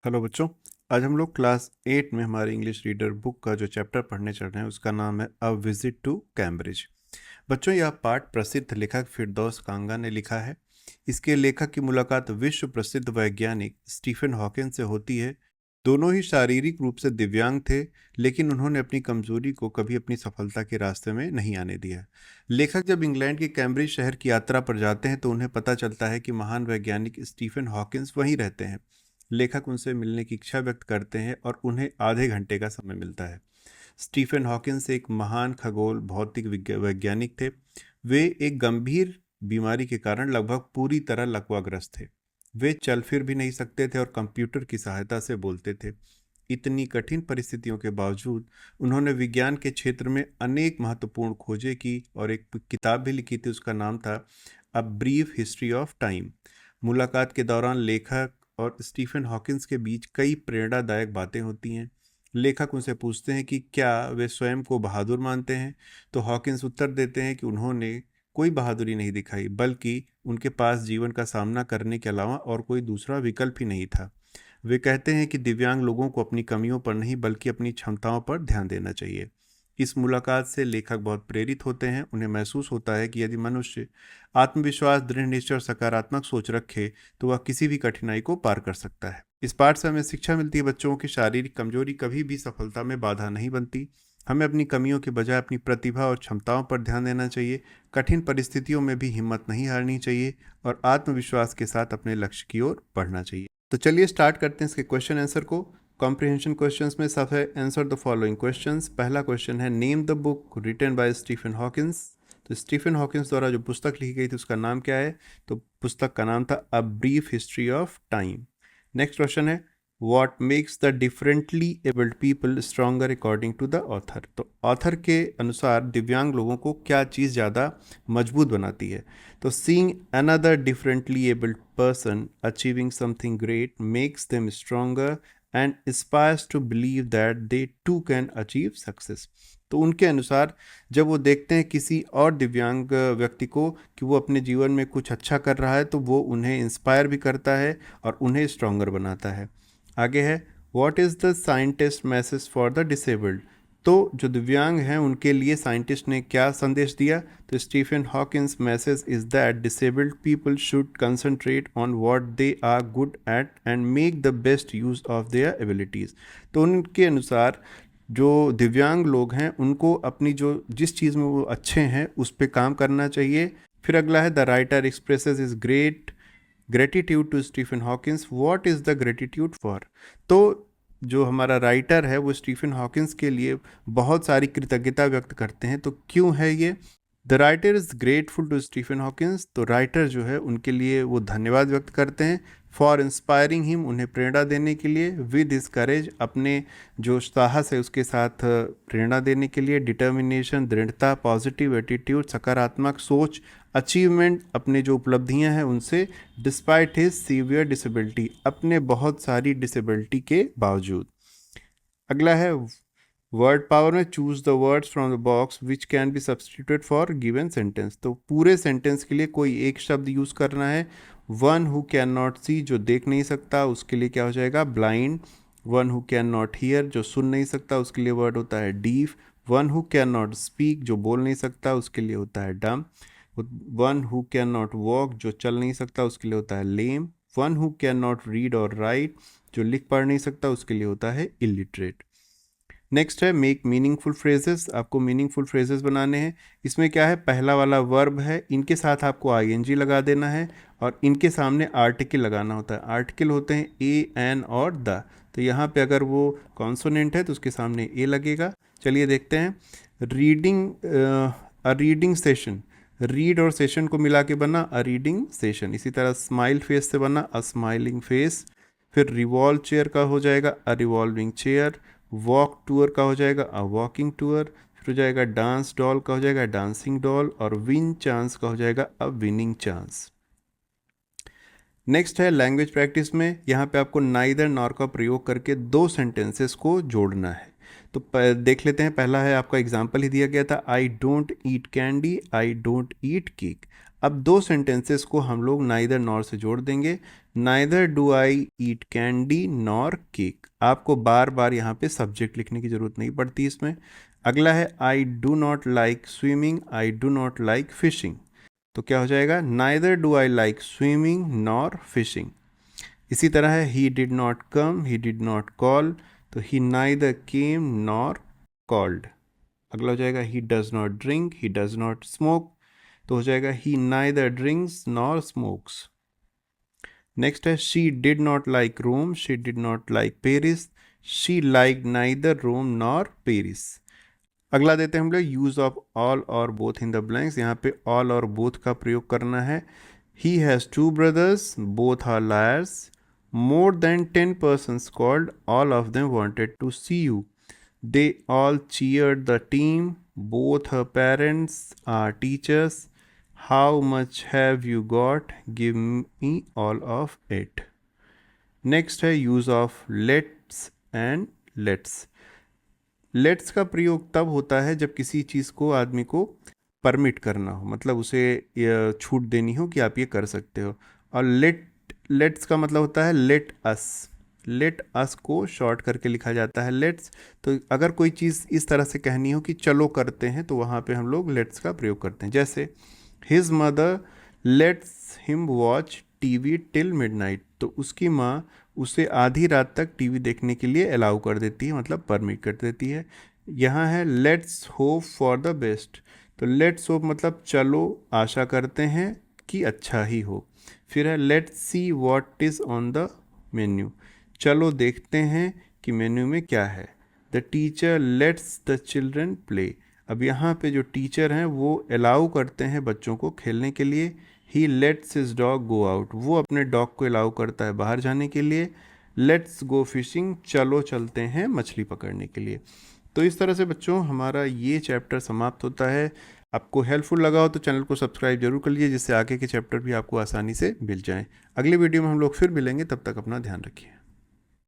Hello बच्चों। आज हम लोग क्लास 8 में हमारी इंग्लिश रीडर बुक का जो चैप्टर पढ़ने चल रहे हैं उसका नाम है अ विजिट टू कैम्ब्रिज। बच्चों, यह पाठ प्रसिद्ध लेखक फिरदौस कांगा ने लिखा है। इसके लेखक की मुलाकात विश्व प्रसिद्ध वैज्ञानिक स्टीफन हॉकिंस से होती है। दोनों ही शारीरिक रूप से दिव्यांग थे, लेकिन उन्होंने अपनी कमजोरी को कभी अपनी सफलता के रास्ते में नहीं आने दिया। लेखक जब इंग्लैंड के कैम्ब्रिज शहर की यात्रा पर जाते हैं तो उन्हें पता चलता है कि महान वैज्ञानिक स्टीफन हॉकिंस वहीं रहते हैं। लेखक उनसे मिलने की इच्छा व्यक्त करते हैं और उन्हें आधे घंटे का समय मिलता है। स्टीफन हॉकिंस एक महान खगोल भौतिक वैज्ञानिक थे। वे एक गंभीर बीमारी के कारण लगभग पूरी तरह लकवाग्रस्त थे। वे चल फिर भी नहीं सकते थे और कंप्यूटर की सहायता से बोलते थे। इतनी कठिन परिस्थितियों के बावजूद उन्होंने विज्ञान के क्षेत्र में अनेक महत्वपूर्ण खोजें की और एक किताब भी लिखी थी। उसका नाम था A Brief History of time. मुलाकात के दौरान लेखक और स्टीफन हॉकिंस के बीच कई प्रेरणादायक बातें होती हैं। लेखक उनसे पूछते हैं कि क्या वे स्वयं को बहादुर मानते हैं, तो हॉकिंस उत्तर देते हैं कि उन्होंने कोई बहादुरी नहीं दिखाई, बल्कि उनके पास जीवन का सामना करने के अलावा और कोई दूसरा विकल्प ही नहीं था। वे कहते हैं कि दिव्यांग लोगों को अपनी कमियों पर नहीं बल्कि अपनी क्षमताओं पर ध्यान देना चाहिए। इस मुलाकात से लेखक बहुत प्रेरित होते हैं। उन्हें महसूस होता है कि यदि मनुष्य आत्मविश्वास, दृढ़ निश्चय और सकारात्मक सोच रखे तो वह किसी भी कठिनाई को पार कर सकता है। इस पाठ से हमें शिक्षा मिलती है बच्चों की शारीरिक कमजोरी कभी भी सफलता में बाधा नहीं बनती। हमें अपनी कमियों के बजाय अपनी प्रतिभा और क्षमताओं पर ध्यान देना चाहिए। कठिन परिस्थितियों में भी हिम्मत नहीं हारनी चाहिए और आत्मविश्वास के साथ अपने लक्ष्य की ओर बढ़ना चाहिए। तो चलिए स्टार्ट करते हैं इसके क्वेश्चन आंसर को। कॉम्प्रिहेंशन क्वेश्चंस में सब है आंसर द फॉलोइंग क्वेश्चंस। पहला क्वेश्चन है name the book written by Stephen Hawkins. तो स्टीफन हॉकिंस द्वारा जो पुस्तक लिखी गई थी उसका नाम क्या है? तो पुस्तक का नाम था A Brief History of Time. Next question है what makes the differently abled people stronger according to the author. तो ऑथर के अनुसार दिव्यांग लोगों को क्या चीज़ ज़्यादा मजबूत बनाती है? तो seeing another differently abled person achieving something great makes them stronger and inspires to believe that they too can achieve success. तो उनके अनुसार जब वो देखते हैं किसी और दिव्यांग व्यक्ति को कि वो अपने जीवन में कुछ अच्छा कर रहा है तो वो उन्हें इंस्पायर भी करता है और उन्हें स्ट्रॉन्गर बनाता है। आगे है what is the scientist message for the disabled. तो जो दिव्यांग हैं उनके लिए साइंटिस्ट ने क्या संदेश दिया? तो Stephen Hawkins message is that disabled people should concentrate on what they are good at and make the best use of their abilities. तो उनके अनुसार जो दिव्यांग लोग हैं उनको अपनी जो जिस चीज़ में वो अच्छे हैं उस पर काम करना चाहिए। फिर अगला है the writer expresses is gratitude to Stephen Hawkins. What is the gratitude for? तो जो हमारा राइटर है वो स्टीफन हॉकिंस के लिए बहुत सारी कृतज्ञता व्यक्त करते हैं। तो क्यों है ये? The writer is grateful to Stephen Hawkins. तो राइटर जो है उनके लिए वो धन्यवाद व्यक्त करते हैं। फॉर इंस्पायरिंग हिम, उन्हें प्रेरणा देने के लिए। विद हिज करेज, अपने जो साहस है उसके साथ प्रेरणा देने के लिए। डिटर्मिनेशन, दृढ़ता। पॉजिटिव एटीट्यूड, सकारात्मक सोच। अचीवमेंट, अपने जो उपलब्धियां हैं उनसे। डिस्पाइट हिज सीवियर डिसेबिलिटी, अपने बहुत सारी डिसेबिलिटी के बावजूद। अगला है वर्ड पावर में choose the words from the box which can be substituted for given sentence. तो पूरे सेंटेंस के लिए कोई एक शब्द यूज करना है। One who can not see, जो देख नहीं सकता, उसके लिए क्या हो जाएगा? Blind. One who can not hear, जो सुन नहीं सकता, उसके लिए वर्ड होता है deaf. One who can not speak, जो बोल नहीं सकता, उसके लिए होता है dumb. One who can not walk, जो चल नहीं सकता, उसके लिए होता है lame. One who can not read और राइट, जो लिख पढ़ नहीं सकता, उसके लिए होता है इलिटरेट। नेक्स्ट है मेक मीनिंगफुल फ्रेजेस। आपको मीनिंगफुल फ्रेजेस बनाने हैं। इसमें क्या है? पहला वाला वर्ब है, इनके साथ आपको आईएनजी लगा देना है और इनके सामने आर्टिकल लगाना होता है। आर्टिकल होते हैं ए, एन और द। तो यहाँ पे अगर वो कॉन्सोनेंट है तो उसके सामने ए लगेगा। चलिए देखते हैं। Reading, a reading session. Read और सेशन को मिला के बना अ रीडिंग सेशन। इसी तरह स्माइल फेस से बना अ स्माइलिंग फेस। फिर रिवॉल्व चेयर का हो जाएगा अ रिवॉल्विंग चेयर। वॉक टूर का हो जाएगा अ वॉकिंग टूर। फिर हो जाएगा डांस डॉल का हो जाएगा डांसिंग डॉल। और विन चांस का हो जाएगा अ विनिंग चांस। नेक्स्ट है लैंग्वेज प्रैक्टिस में। यहाँ पे आपको नाइदर नॉर का प्रयोग करके दो सेंटेंसेस को जोड़ना है। तो देख लेते हैं। पहला है, आपका एग्जाम्पल ही दिया गया था, I don't eat candy, I don't eat cake. अब दो सेंटेंसेस को हम लोग नाइदर नॉर से जोड़ देंगे। Neither do I eat candy nor cake. आपको बार बार यहाँ पे सब्जेक्ट लिखने की ज़रूरत नहीं पड़ती इसमें। अगला है, I do not like swimming, I do not like fishing. तो क्या हो जाएगा, neither do I like swimming nor fishing. इसी तरह है, he did not come, he did not call. तो he neither came nor called. अगला हो जाएगा, he does not drink, he does not smoke. तो हो जाएगा, he neither drinks nor smokes. Next है, she did not like Rome, she did not like Paris, she like neither Rome nor Paris. अगला देते हैं हम लोग, यूज ऑफ ऑल और बोथ इन द ब्लैंक्स। यहाँ पे ऑल और बोथ का प्रयोग करना है। He has 2 brothers, both are liars. More than 10 persons called, all of them wanted to see you. They all cheered the team. Both her parents are teachers. How much have you got? Give me all of it. Next है, use of let's and let's. Let's का प्रयोग तब होता है जब किसी चीज़ को आदमी को परमिट करना हो, मतलब उसे छूट देनी हो कि आप ये कर सकते हो। और लेट्स का मतलब होता है लेट अस। लेट अस को शॉर्ट करके लिखा जाता है लेट्स। तो अगर कोई चीज़ इस तरह से कहनी हो कि चलो करते हैं, तो वहाँ पे हम लोग लेट्स का प्रयोग करते हैं। जैसे his mother let's him watch TV till midnight. तो उसकी माँ उसे आधी रात तक टीवी देखने के लिए अलाउ कर देती है, मतलब परमिट कर देती है। यहाँ है, let's hope for the best. तो लेट्स होप मतलब चलो आशा करते हैं कि अच्छा ही हो। फिर है, let's see what is on the menu. चलो देखते हैं कि मेन्यू में क्या है। The teacher let's the children play. अब यहाँ पे जो टीचर हैं वो अलाउ करते हैं बच्चों को खेलने के लिए। He lets his dog go out. वो अपने डॉग को अलाउ करता है बाहर जाने के लिए। लेट्स गो फिशिंग, चलो चलते हैं मछली पकड़ने के लिए। तो इस तरह से बच्चों हमारा ये चैप्टर समाप्त होता है। आपको हेल्पफुल लगा हो तो चैनल को सब्सक्राइब जरूर कर लीजिए, जिससे आगे के चैप्टर भी आपको आसानी से मिल जाएं। अगले वीडियो में हम लोग फिर मिलेंगे, तब तक अपना ध्यान रखिए।